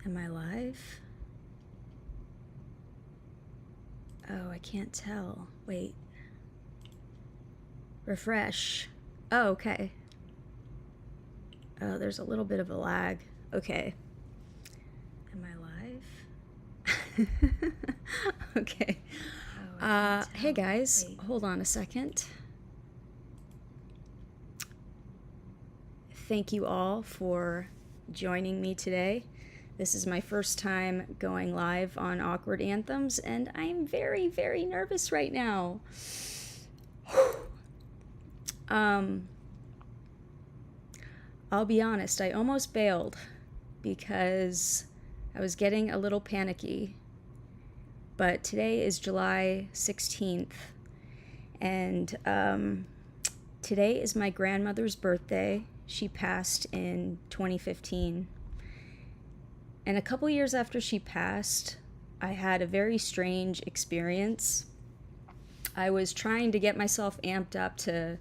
Am I live? Oh, I can't tell. Wait. Refresh. Oh, okay. Oh, there's a little bit of a lag. Okay. Am I live? Okay. Hey guys, hold on a second. Thank you all for joining me today. This is my first time going live on Awkward Anthems, and I'm very, very nervous right now. I'll be honest, I almost bailed because I was getting a little panicky. But today is July 16th, and today is my grandmother's birthday. She passed in 2015. And a couple years after she passed, I had a very strange experience. I was trying to get myself amped up to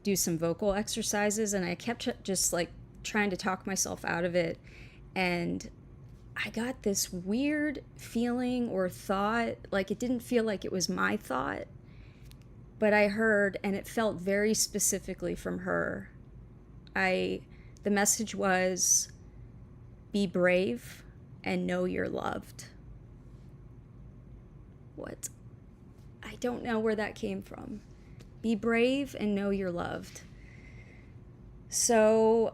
do some vocal exercises, and I kept just like trying to talk myself out of it. And I got this weird feeling or thought, like it didn't feel like it was my thought, but I heard, and it felt very specifically from her. The message was, be brave and know you're loved. What? I don't know where that came from. Be brave and know you're loved. So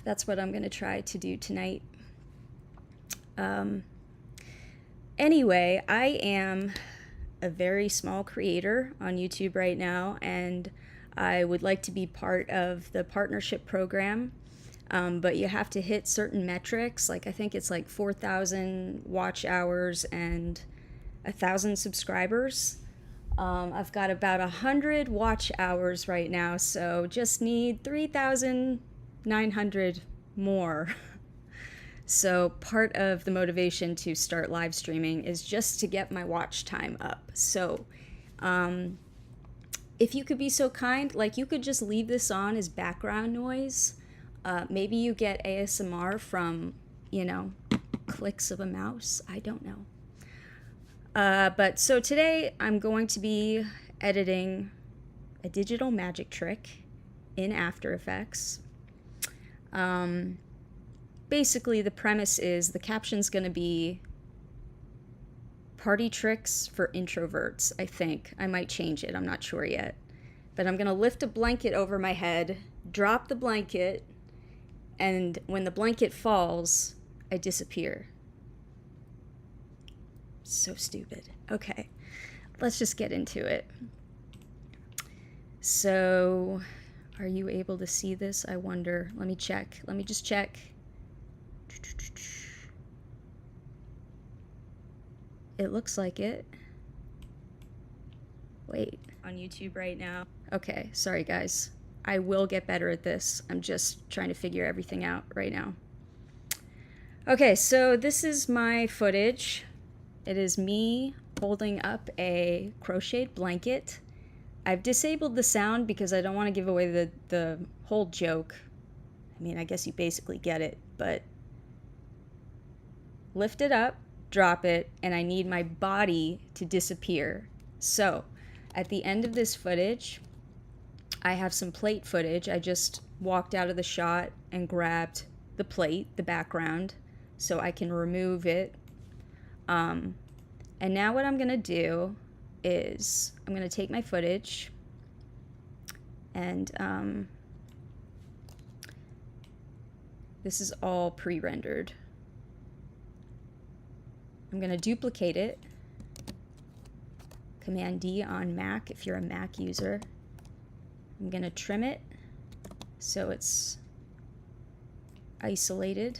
that's what I'm going to try to do tonight. Anyway, I am a very small creator on YouTube right now, and I would like to be part of the partnership program, but you have to hit certain metrics. Like I think it's like 4,000 watch hours and 1,000 subscribers. I've got about 100 watch hours right now, so just need 3,900 more. So part of the motivation to start live streaming is just to get my watch time up. So if you could be so kind, like you could just leave this on as background noise. Maybe you get ASMR from, clicks of a mouse. I don't know. But so today I'm going to be editing a digital magic trick in After Effects. Basically, the premise is the caption's going to be party tricks for introverts, I think. I might change it, I'm not sure yet. But I'm going to lift a blanket over my head, drop the blanket, and when the blanket falls, I disappear. So stupid. Okay, let's just get into it. So, are you able to see this? I wonder. Let me check. Let me just check. It looks like it. Wait, on YouTube right now. Okay, sorry guys. I will get better at this. I'm just trying to figure everything out right now. Okay, so this is my footage. It is me holding up a crocheted blanket. I've disabled the sound because I don't want to give away the whole joke. I mean, I guess you basically get it, but lift it up, drop it, and I need my body to disappear. So at the end of this footage, I have some plate footage. I just walked out of the shot and grabbed the plate, the background, so I can remove it. And now what I'm gonna do is I'm gonna take my footage and this is all pre-rendered. I'm gonna duplicate it. Command D on Mac if you're a Mac user. I'm gonna trim it so it's isolated.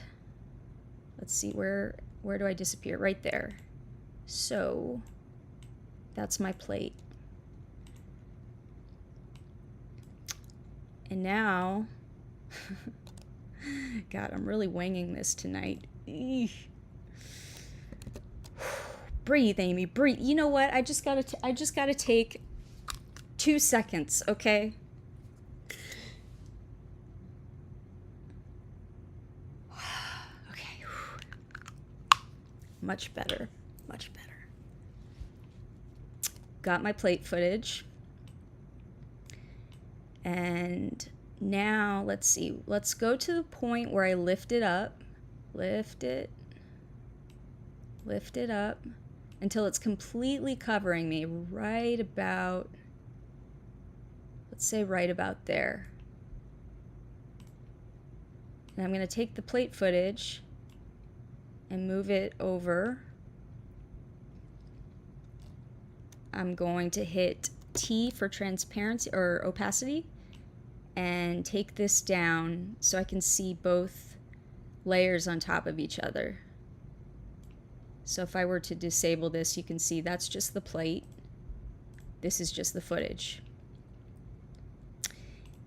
Let's see, where do I disappear? Right there. So that's my plate. And now, God, I'm really winging this tonight. Eesh. Breathe, Amy, breathe. You know what? I just gotta take 2 seconds, okay? Okay. Much better, much better. Got my plate footage. And now, let's see. Let's go to the point where I lift it up. Lift it up until it's completely covering me right about, let's say right about there. And I'm going to take the plate footage and move it over. I'm going to hit T for transparency or opacity and take this down so I can see both layers on top of each other. So if I were to disable this, you can see that's just the plate. This is just the footage.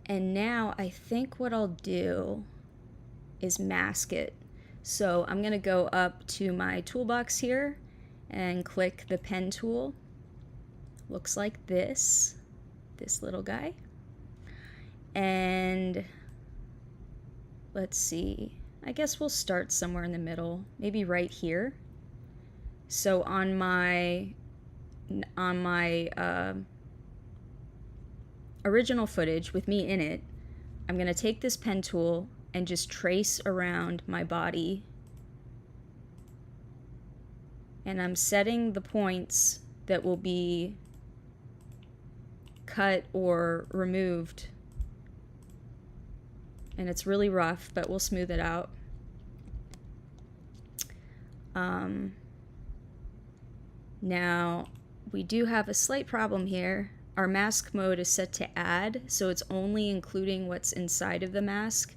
And now I think what I'll do is mask it. So I'm going to go up to my toolbox here and click the pen tool. Looks like this little guy. And let's see, I guess we'll start somewhere in the middle, maybe right here. So on my original footage with me in it, I'm going to take this pen tool and just trace around my body. And I'm setting the points that will be cut or removed. And it's really rough, but we'll smooth it out. Now, we do have a slight problem here. Our mask mode is set to add, so it's only including what's inside of the mask.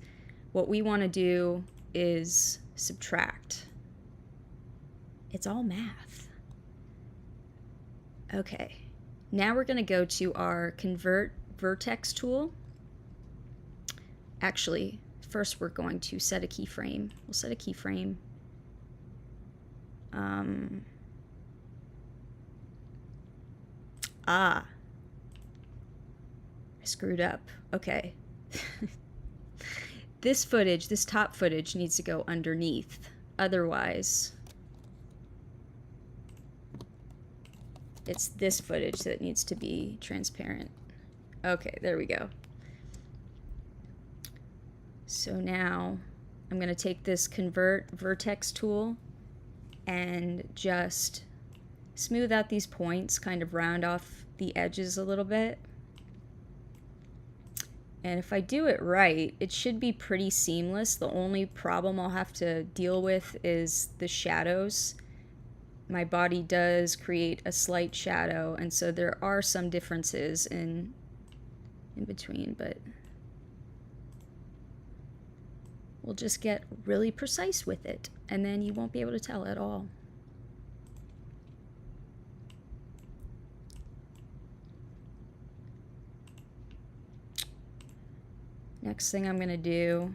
What we want to do is subtract. It's all math. Okay, now we're going to go to our Convert Vertex tool. Actually, first we're going to set a keyframe. We'll set a keyframe. I screwed up. Okay. This footage, this top footage, needs to go underneath. Otherwise, it's this footage that needs to be transparent. Okay, there we go. So now I'm going to take this Convert Vertex tool and just smooth out these points, kind of round off the edges a little bit. And if I do it right, it should be pretty seamless. The only problem I'll have to deal with is the shadows. My body does create a slight shadow, and so there are some differences in between, but we'll just get really precise with it, and then you won't be able to tell at all. Next thing I'm going to do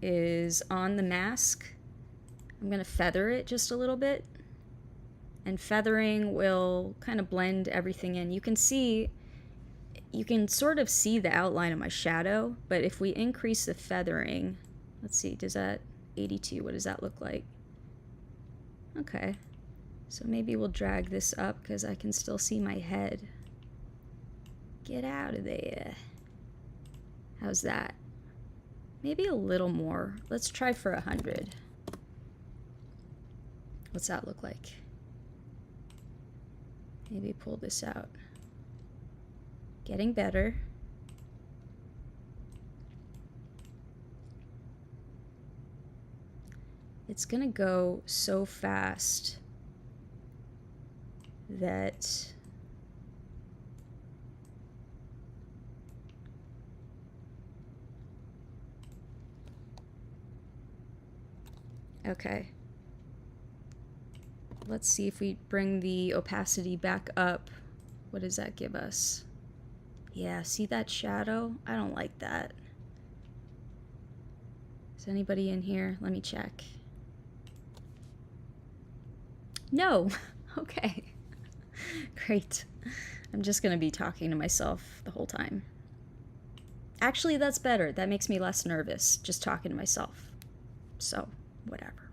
is on the mask, I'm going to feather it just a little bit. And feathering will kind of blend everything in. You can sort of see the outline of my shadow, but if we increase the feathering, let's see, does that 82, what does that look like? Okay, so maybe we'll drag this up because I can still see my head. Get out of there. How's that? Maybe a little more. Let's try for 100. What's that look like? Maybe pull this out. Getting better. It's gonna go so fast that okay. Let's see if we bring the opacity back up. What does that give us? Yeah, see that shadow? I don't like that. Is anybody in here? Let me check. No. Okay. Great. I'm just gonna be talking to myself the whole time. Actually, that's better. That makes me less nervous, just talking to myself. So, whatever.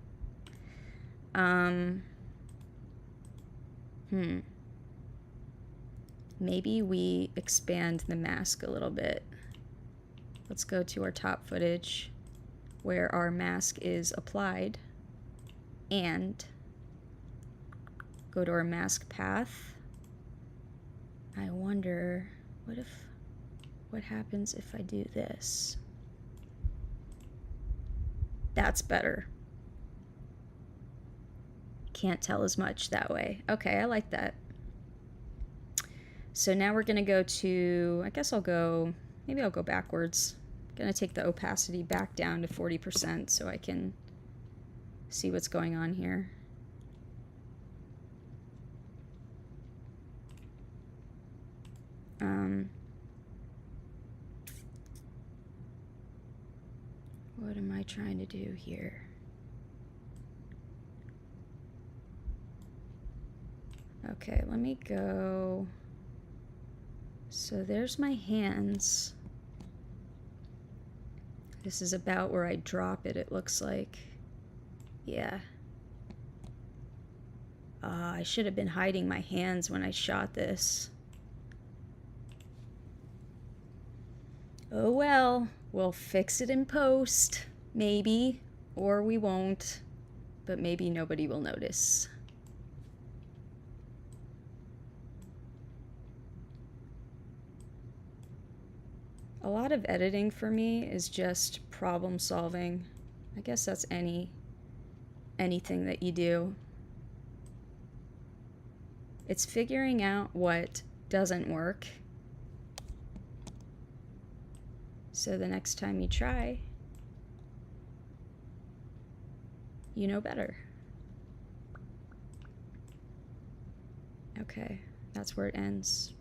Maybe we expand the mask a little bit. Let's go to our top footage where our mask is applied and go to our mask path. I wonder what happens if I do this? That's better. Can't tell as much that way. Okay, I like that. So now we're gonna go to, I guess maybe I'll go backwards. I'm gonna take the opacity back down to 40% so I can see what's going on here. What am I trying to do here? Okay, let me go. So there's my hands. This is about where I drop it, it looks like. Yeah. I should have been hiding my hands when I shot this. Oh well, we'll fix it in post, maybe, or we won't, but maybe nobody will notice. A lot of editing for me is just problem solving. I guess that's anything that you do. It's figuring out what doesn't work, so the next time you try, you know better. Okay, that's where it ends.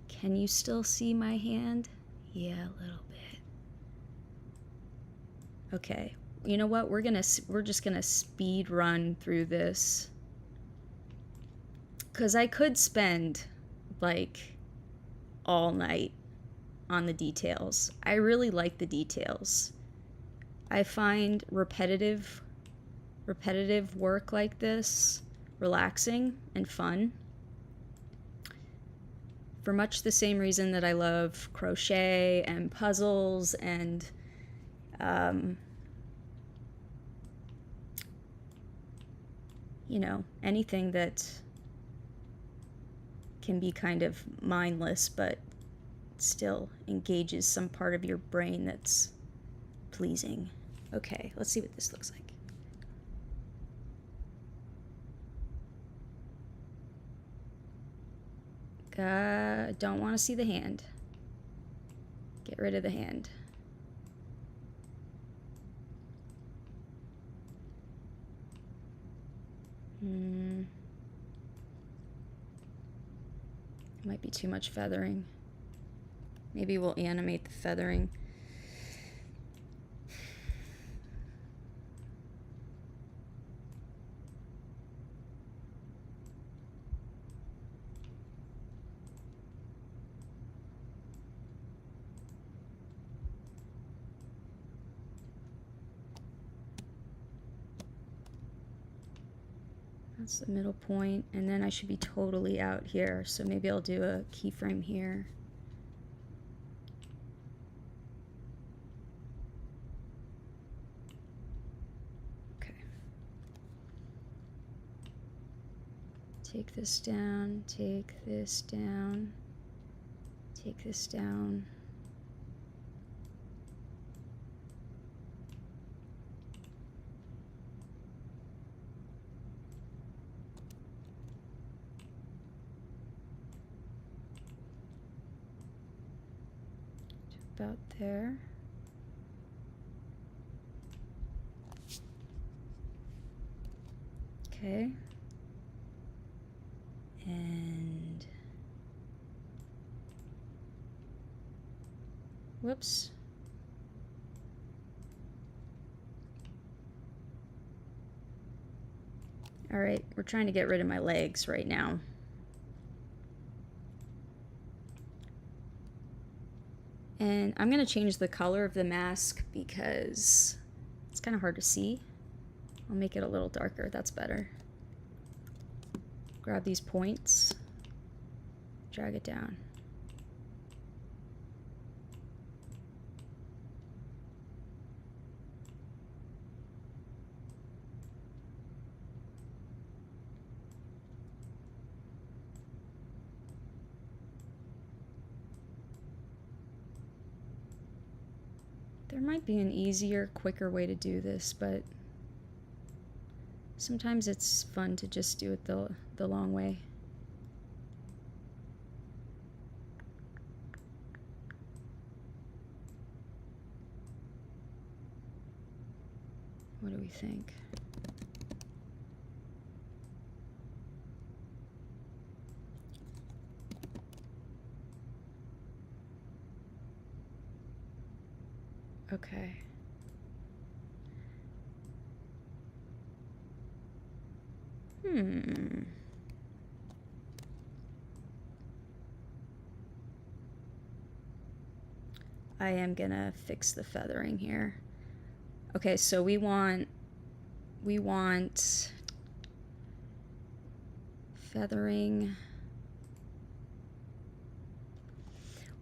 Can you still see my hand? Yeah, a little bit. Okay, you know what? We're just gonna speed run through this, because I could spend like all night on the details. I really like the details. I find repetitive work like this relaxing and fun, for much the same reason that I love crochet and puzzles and you know, anything that can be kind of mindless but still engages some part of your brain that's pleasing. Okay, let's see what this looks like. Don't want to see the hand. Get rid of the hand. Might be too much feathering. Maybe we'll animate the feathering. That's the middle point, and then I should be totally out here, so maybe I'll do a keyframe here. Okay. Take this down, take this down, take this down. About there. Okay. And whoops. All right, we're trying to get rid of my legs right now. And I'm going to change the color of the mask because It's kind of hard to see. I'll make it a little darker. That's better. Grab these points, drag it down. There might be an easier, quicker way to do this, but sometimes it's fun to just do it the long way. What do we think? Okay. I am gonna fix the feathering here. Okay, so we want feathering.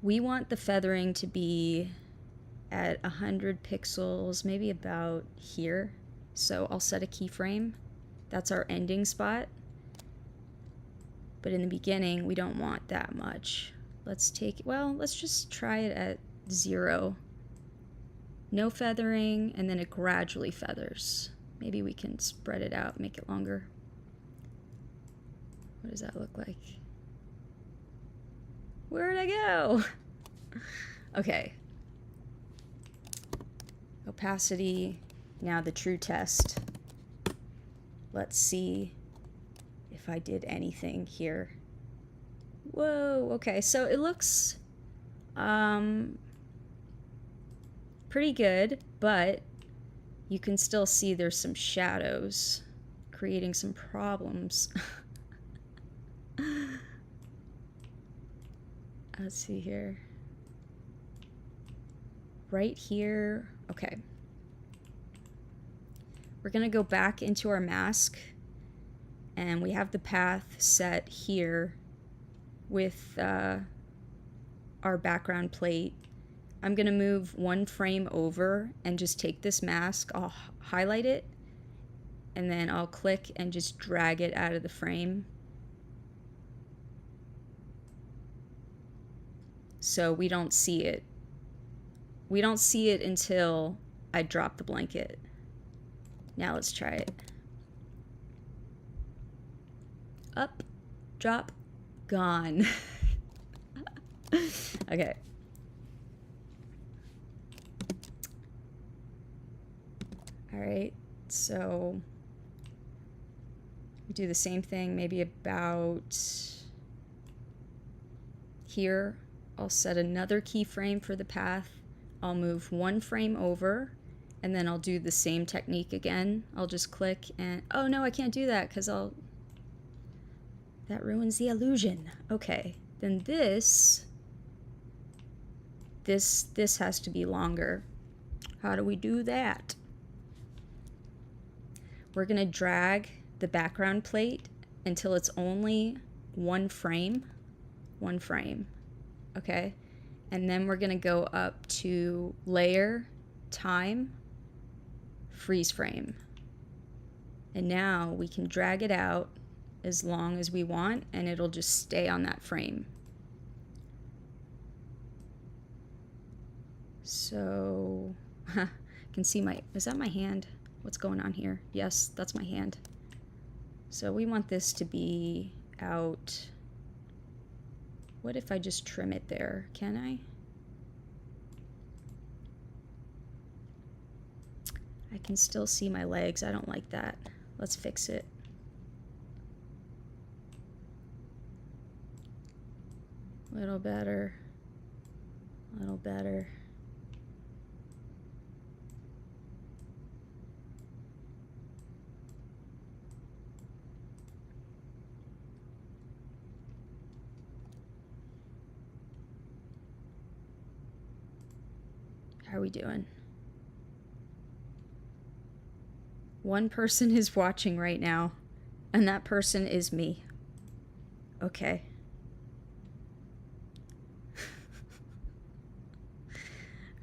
We want the feathering to be at 100 pixels, maybe about here. So I'll set a keyframe. That's our ending spot. But in the beginning, we don't want that much. Let's just try it at 0. No feathering, and then it gradually feathers. Maybe we can spread it out, make it longer. What does that look like? Where'd I go? Okay. Opacity, now the true test. Let's see if I did anything here. Whoa, okay, so it looks pretty good, but you can still see there's some shadows creating some problems. Let's see here. Right here, okay. We're gonna go back into our mask, and we have the path set here with our background plate. I'm gonna move 1 frame over and just take this mask, I'll highlight it, and then I'll click and just drag it out of the frame. So we don't see it. We don't see it until I drop the blanket. Now let's try it. Up, drop, gone. Okay. All right, so we do the same thing, maybe about here. I'll set another keyframe for the path. I'll move 1 frame over, and then I'll do the same technique again. I'll just click and, oh no, I can't do that because that ruins the illusion. Okay, then this has to be longer. How do we do that? We're gonna drag the background plate until it's only 1 frame. 1 frame. Okay, and then we're gonna go up to layer, time, freeze frame. And now we can drag it out as long as we want, and it'll just stay on that frame. So, you can see is that my hand? What's going on here? Yes, that's my hand. So we want this to be out. What if I just trim it there? Can I? I can still see my legs. I don't like that. Let's fix it. A little better. A little better. How are we doing? One person is watching right now, and that person is me. Okay.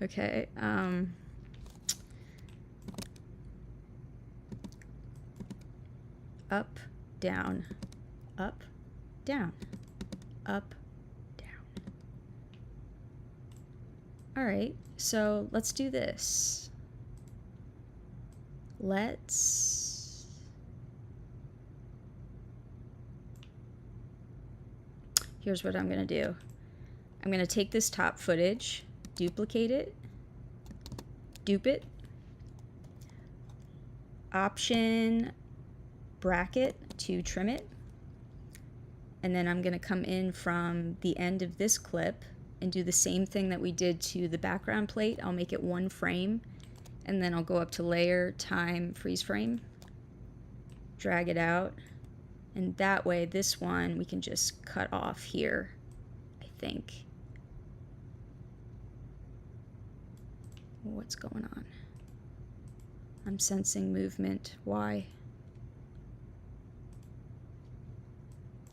Okay, up, down, up, down, up, down. All right, so let's do this. Here's what I'm gonna do. I'm gonna take this top footage, duplicate it, dupe it, Option bracket to trim it, and then I'm gonna come in from the end of this clip and do the same thing that we did to the background plate. I'll make it 1 frame, and then I'll go up to layer, time, freeze frame, drag it out, and that way this one we can just cut off here, I think. What's going on? I'm sensing movement. Why?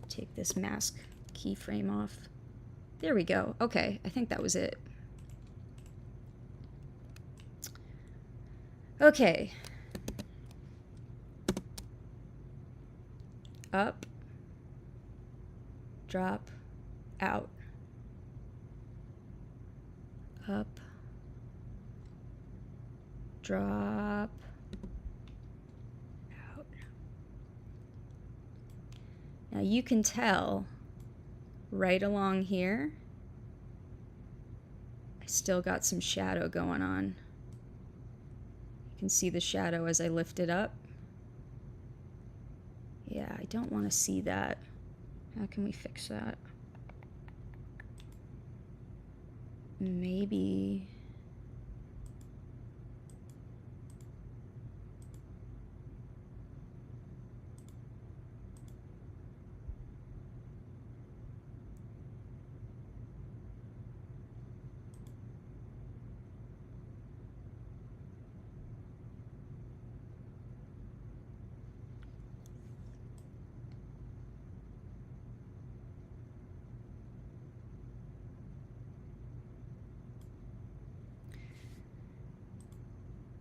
Take this mask keyframe off. There we go. Okay, I think that was it. Okay. Up, drop, out. Up, drop, out. Now you can tell right along here, I still got some shadow going on. You can see the shadow as I lift it up. Yeah, I don't want to see that. How can we fix that? Maybe...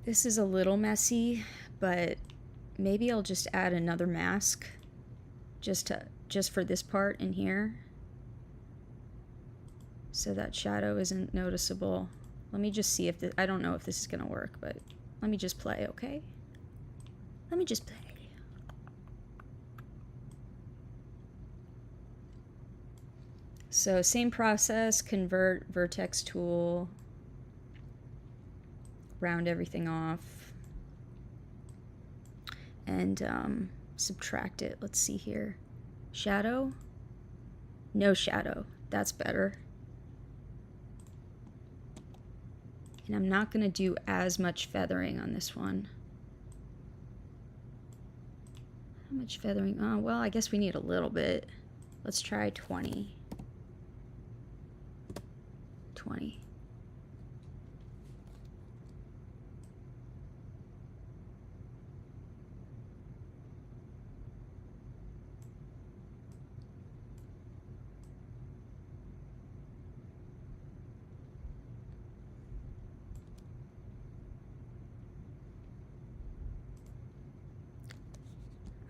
This is a little messy, but maybe I'll just add another mask just for this part in here, so that shadow isn't noticeable. Let me just see if I don't know if this is gonna work, but let me just play, okay? Let me just play. So same process, convert, vertex tool, round everything off, and subtract it. Let's see here. Shadow? No shadow. That's better. And I'm not going to do as much feathering on this one. How much feathering? Oh, well, I guess we need a little bit. Let's try 20. 20.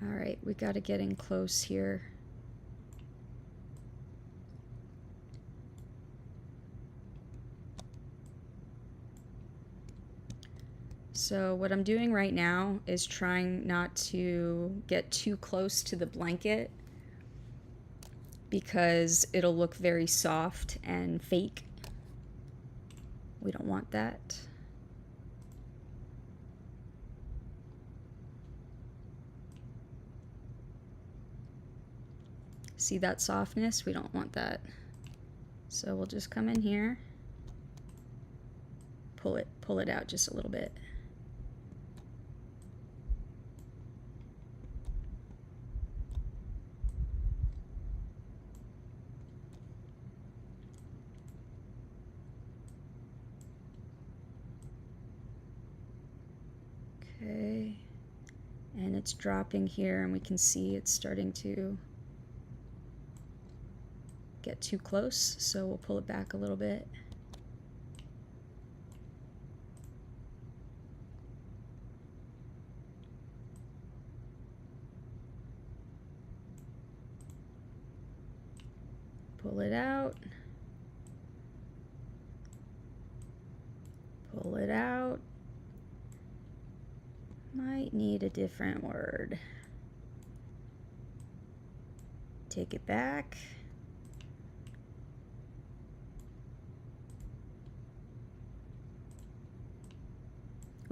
All right, we got to get in close here. So what I'm doing right now is trying not to get too close to the blanket because it'll look very soft and fake. We don't want that. See that softness? We don't want that. So we'll just come in here, pull it out just a little bit. Okay. it's dropping here, and we can see it's starting to get too close, so we'll pull it back a little bit. Pull it out. Pull it out. Might need a different word. Take it back.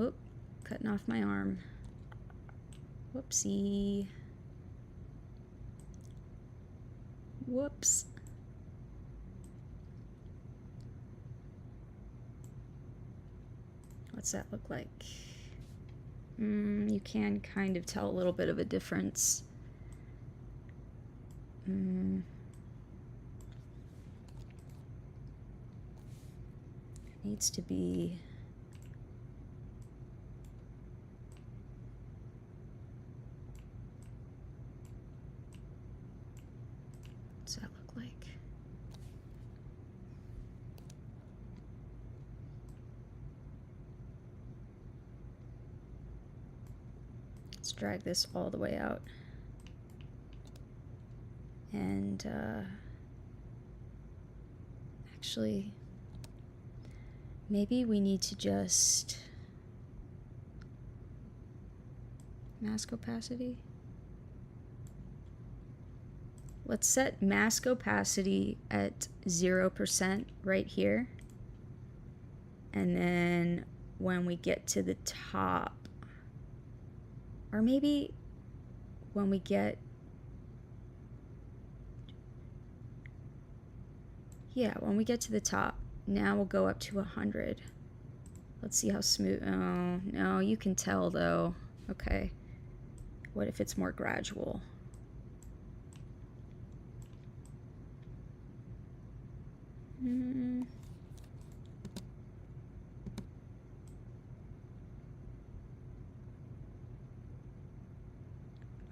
Oop, cutting off my arm. Whoopsie. Whoops. What's that look like? You can kind of tell a little bit of a difference. It needs to be what's that look like? Let's drag this all the way out. And actually, maybe we need to just mask opacity. Let's set mask opacity at 0% right here. And then when we get to the top, or maybe when we get, yeah, when we get to the top, now we'll go up to 100. Let's see how smooth. Oh, no, you can tell though. Okay. What if it's more gradual?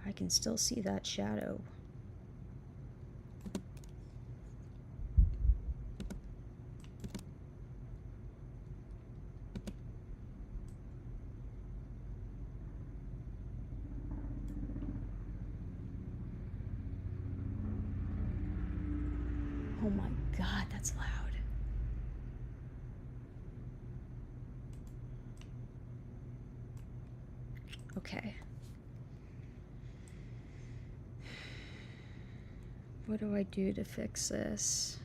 I can still see that shadow. Oh my God, that's loud. Okay. What do I do to fix this?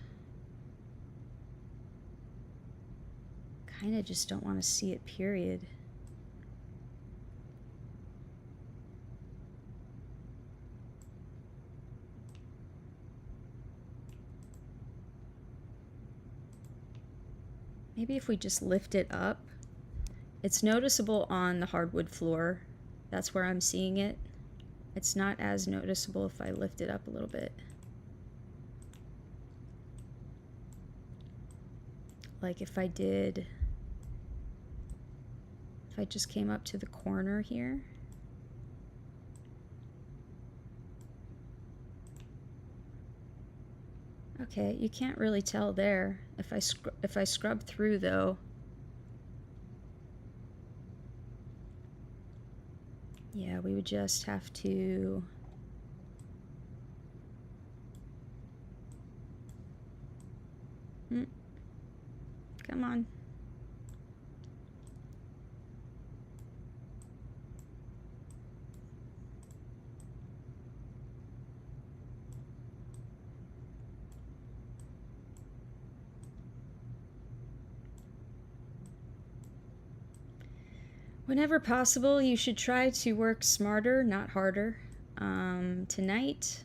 Kind of just don't want to see it, period. Maybe if we just lift it up. It's noticeable on the hardwood floor. That's where I'm seeing it. It's not as noticeable if I lift it up a little bit. Like if I just came up to the corner here. Okay, you can't really tell there. If I scrub through though, yeah, we would just have to come on. Whenever possible, you should try to work smarter, not harder. Tonight,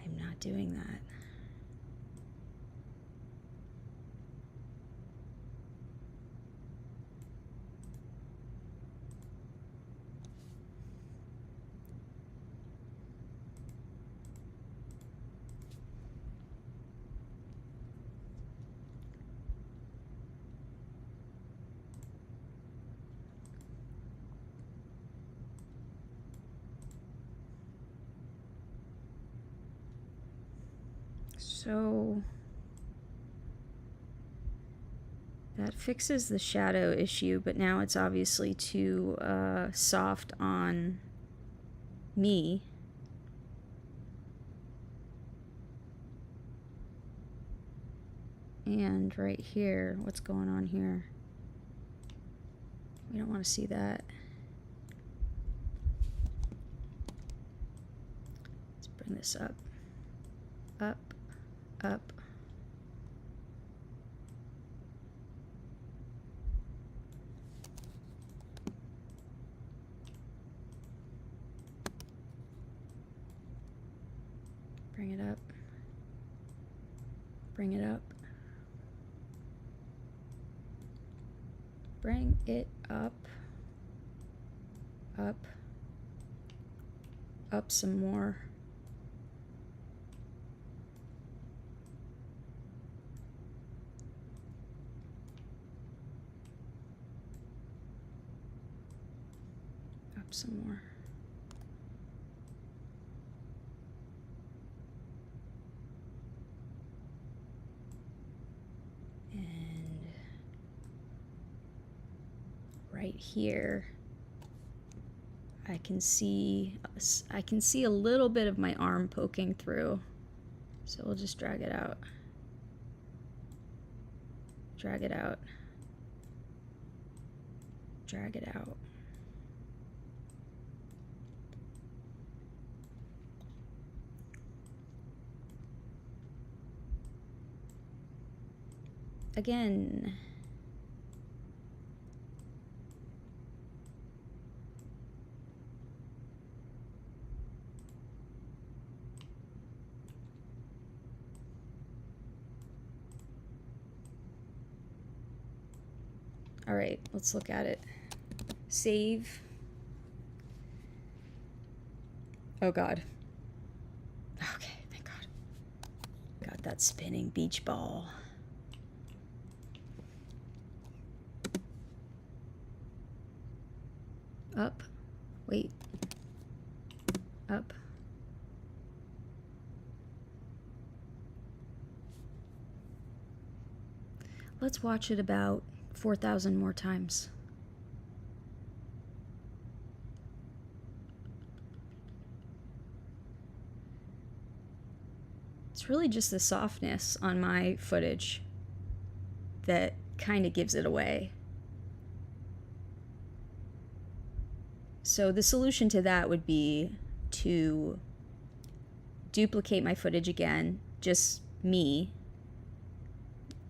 I'm not doing that. So that fixes the shadow issue, but now it's obviously too soft on me. And right here, what's going on here? We don't want to see that. Let's bring this up, up, up. Bring it up, bring it up, bring it up, up, up some more. Up some more. Right here, I can see a little bit of my arm poking through, so we'll just drag it out, drag it out, drag it out. Again. All right, let's look at it. Save. Oh God. Okay, thank God. Got that spinning beach ball. Up. Wait. Up. Let's watch it about 4,000 more times. It's really just the softness on my footage that kind of gives it away. So the solution to that would be to duplicate my footage again, just me,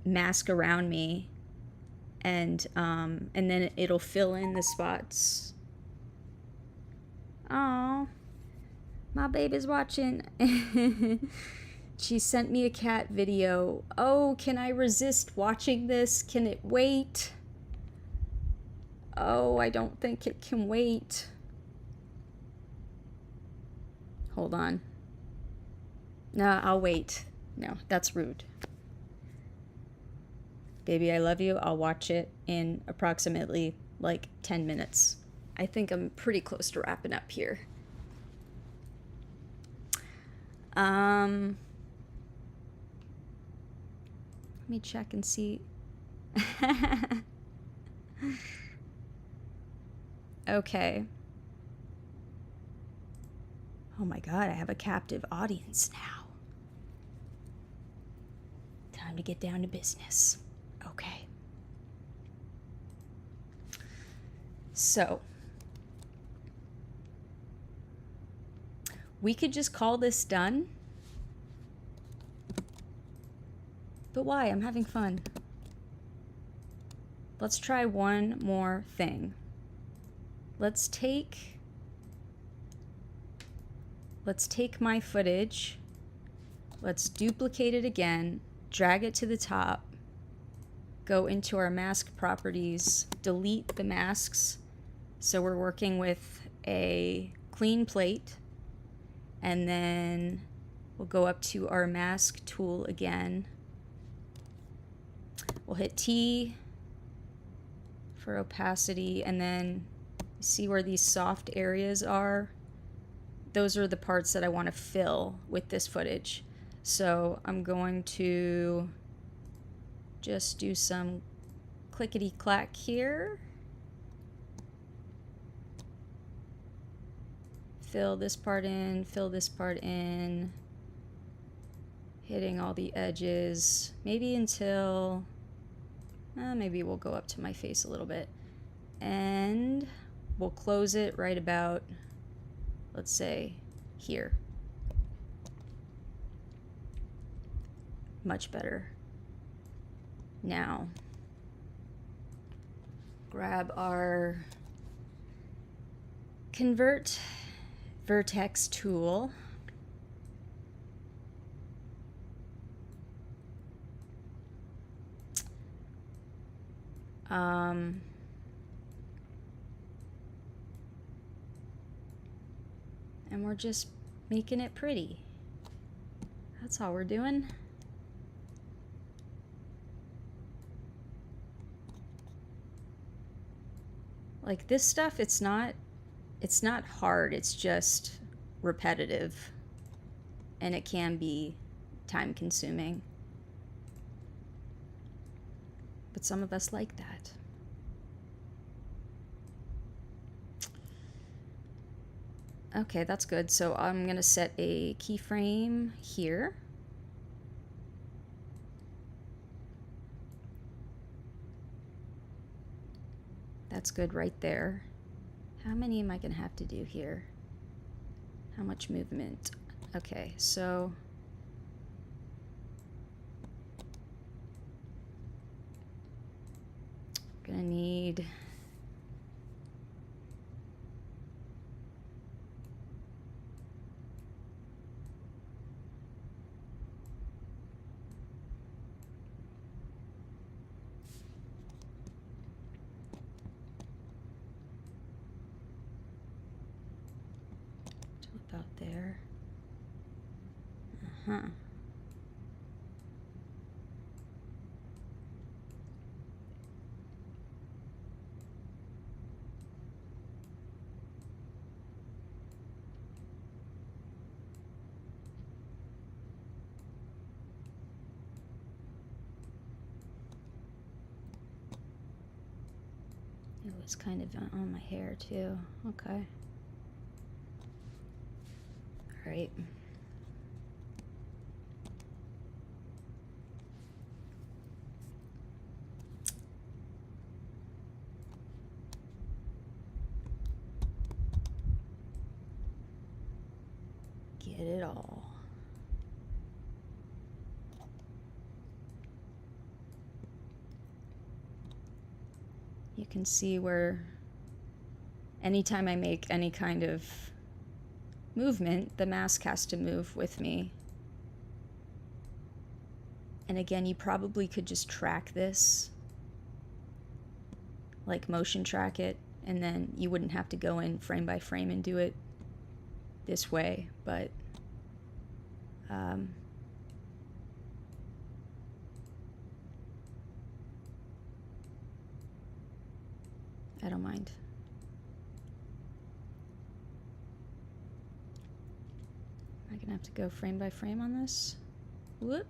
mask around me, and then it'll fill in the spots. Oh, my baby's watching. She sent me a cat video. Oh, can I resist watching this? Can it wait? Oh, I don't think it can wait. Hold on. No, I'll wait. No, that's rude. Baby, I love you. I'll watch it in approximately like 10 minutes. I think I'm pretty close to wrapping up here. Let me check and see. Okay. Oh my God, I have a captive audience now. Time to get down to business. Okay. So, we could just call this done. But why? I'm having fun. Let's try one more thing. Let's take my footage, let's duplicate it again, drag it to the top, go into our mask properties, delete the masks. So we're working with a clean plate, and then we'll go up to our mask tool again. We'll hit T for opacity, and then see where these soft areas are. Those are the parts that I want to fill with this footage. So I'm going to just do some clickety-clack here. Fill this part in, fill this part in, hitting all the edges, maybe until, maybe we'll go up to my face a little bit. And we'll close it right about, let's say, here. Much better. Now, grab our Convert Vertex tool. And we're just making it pretty. That's all we're doing. Like this stuff, it's not hard, it's just repetitive, and it can be time consuming. But some of us like that. Okay, that's good. So I'm gonna set a keyframe here. That's good right there. How many am I gonna have to do here? How much movement? Okay, so gonna need about there. It was kind of on my hair too. Okay. All right. Get it all. You can see where anytime I make any kind of movement, the mask has to move with me. And again, you probably could just track this, like motion track it, and then you wouldn't have to go in frame by frame and do it this way, but I don't mind. Am I gonna have to go frame by frame on this? Whoop.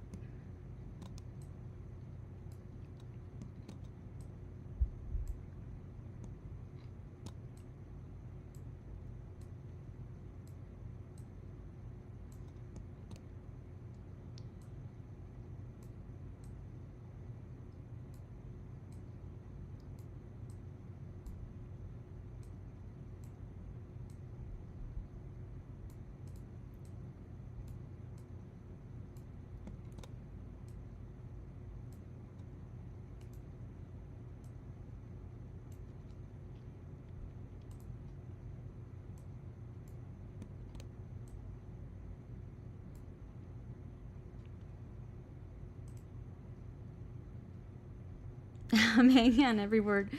I'm hanging on every word.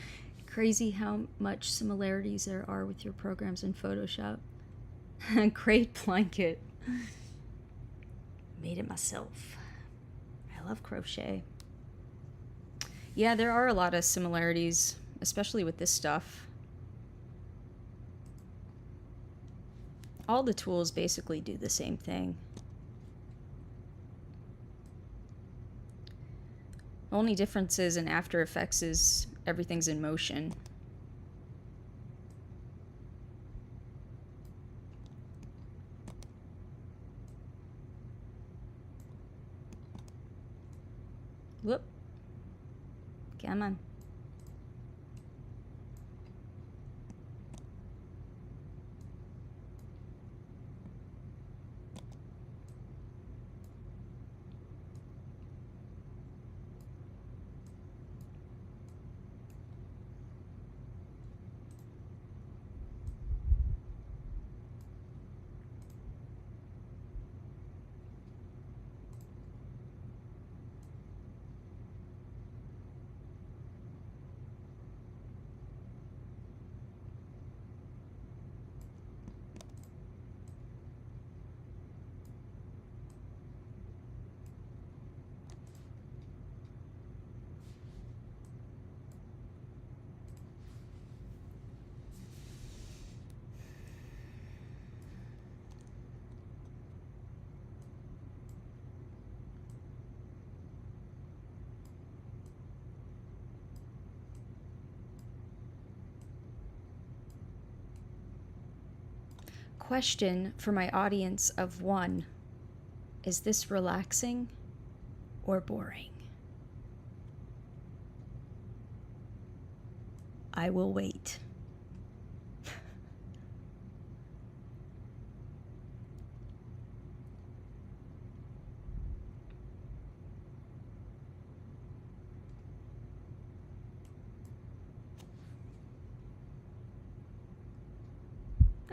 Crazy how much similarities there are with your programs in Photoshop. Great blanket. Made it myself. I love crochet. Yeah, there are a lot of similarities, especially with this stuff. All the tools basically do the same thing. Only difference is in After Effects is everything's in motion. Whoop. Come on. Question for my audience of one. Is this relaxing or boring? I will wait.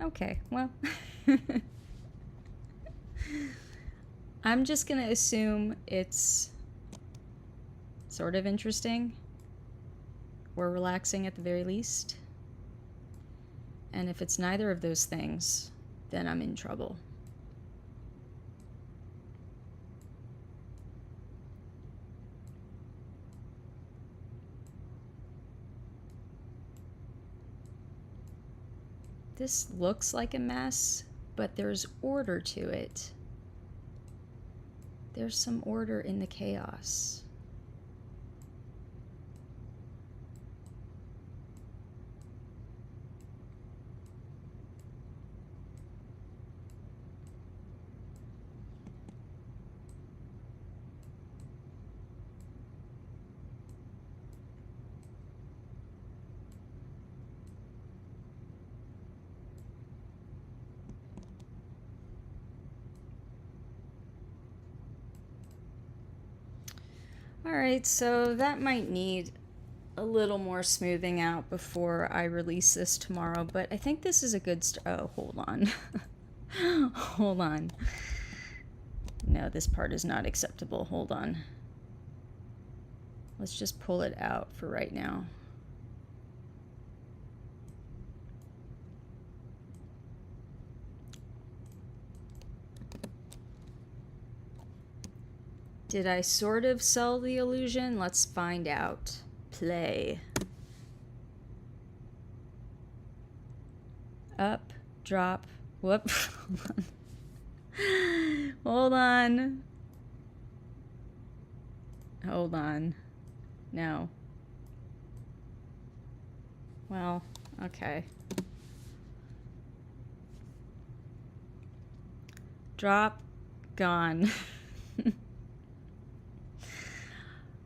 Okay, well, I'm just gonna assume it's sort of interesting or relaxing at the very least. And if it's neither of those things, then I'm in trouble. This looks like a mess, but there's order to it. There's some order in the chaos. Alright, so that might need a little more smoothing out before I release this tomorrow, but I think this is a good oh, hold on. Hold on. No, this part is not acceptable. Hold on. Let's just pull it out for right now. Did I sort of sell the illusion? Let's find out. Play. Up, drop, whoop. Hold on. Hold on. No. Well, okay. Drop, gone.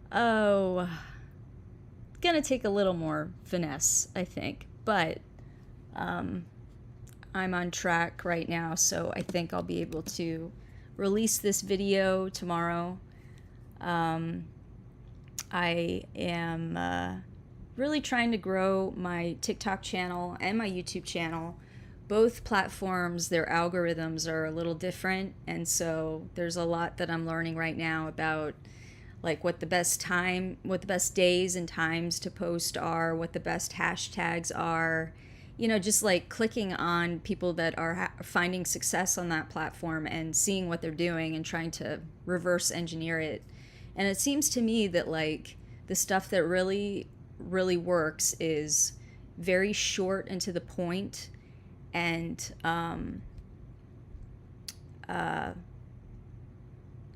Oh, gonna take a little more finesse, I think, but I'm on track right now, so I think I'll be able to release this video tomorrow. I am really trying to grow my TikTok channel and my YouTube channel. Both platforms, their algorithms are a little different, and so there's a lot that I'm learning right now about like what the best days and times to post are, what the best hashtags are, you know, just like clicking on people that are finding success on that platform and seeing what they're doing and trying to reverse engineer it. And it seems to me that like the stuff that really works is very short and to the point, and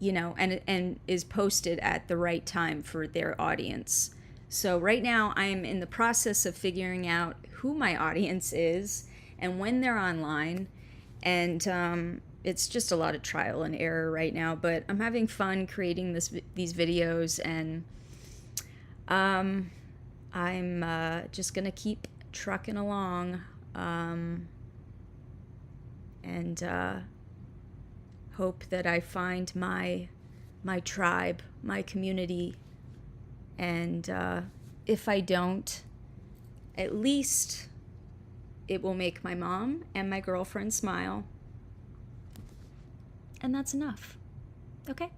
you know, and is posted at the right time for their audience. So right now I'm in the process of figuring out who my audience is and when they're online, and it's just a lot of trial and error right now, but I'm having fun creating these videos, and I'm just gonna keep trucking along, and hope that I find my tribe, my community, and if I don't, at least it will make my mom and my girlfriend smile, and that's enough. Okay?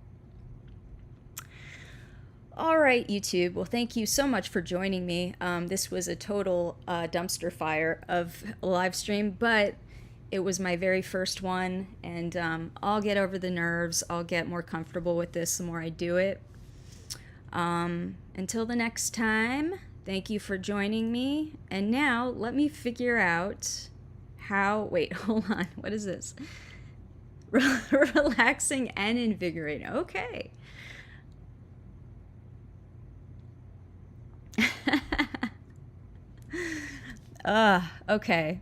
All right, YouTube. Well, thank you so much for joining me. This was a total dumpster fire of a live stream, but it was my very first one, and I'll get over the nerves. I'll get more comfortable with this the more I do it. Until the next time, thank you for joining me. And now let me figure out how, wait, hold on. What is this? Relaxing and invigorating. Okay. Okay.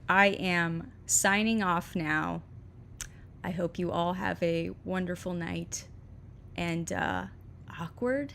I am signing off now. I hope you all have a wonderful night. And awkward